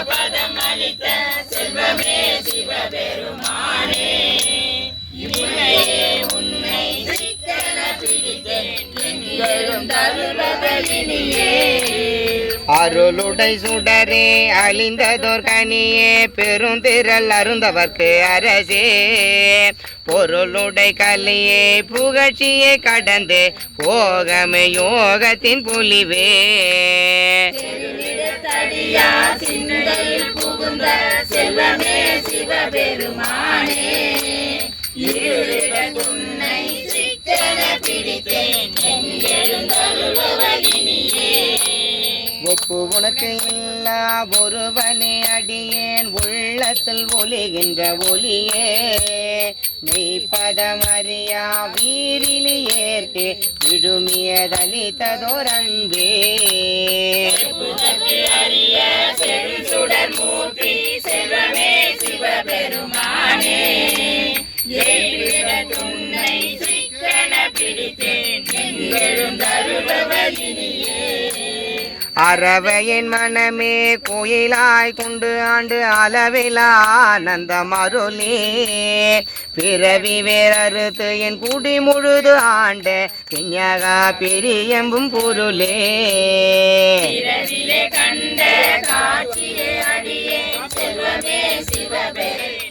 பதம் அளித்த செல்வமே சிவபெருமானே இம்மையே உன்னை சிக்கன பிடித்தேன் எங்களும் தருவதலினியே அருளுடை சுடரே அழிந்ததோர் கனியே பெருந்திரல் அருந்தவர்க்கு அரசே பொருளுடை கலியே புகழ்ச்சியை கடந்து போகமே யோகத்தின் புலிவே தடியா சிந்தையில் புகுந்த செல்வமே சிவபெருமானே உன்னை சிக்கன பிடித்தேன் எங்களும் தருவதலினியே ஒப்பு உனக்கு இல்லா ஒருவனே அடியேன் உள்ளத்தில் ஒளிகின்ற ஒளியே மெய்ப்பதம் அறியா வீரிலி ஏற்கே விடுமியதளித்ததோர் அன்பே அறிய செழுசுடர் மூர்த்தி செல்வமே சிவபெருமானே உன்னை சிக்கன பிடித்தேன் எங்களும் தருவதலினியே அறவையின் மனமே கோயிலாய் கொண்டு ஆண்டு அளவிலா ஆனந்தம் அருளே பிறவி வேறறுத்து என் குடி முழுது ஆண்ட பிஞகா பெரியம்பும் பொருளே கண்ட காட்சியே அடியே செல்வமே சிவபெருமானே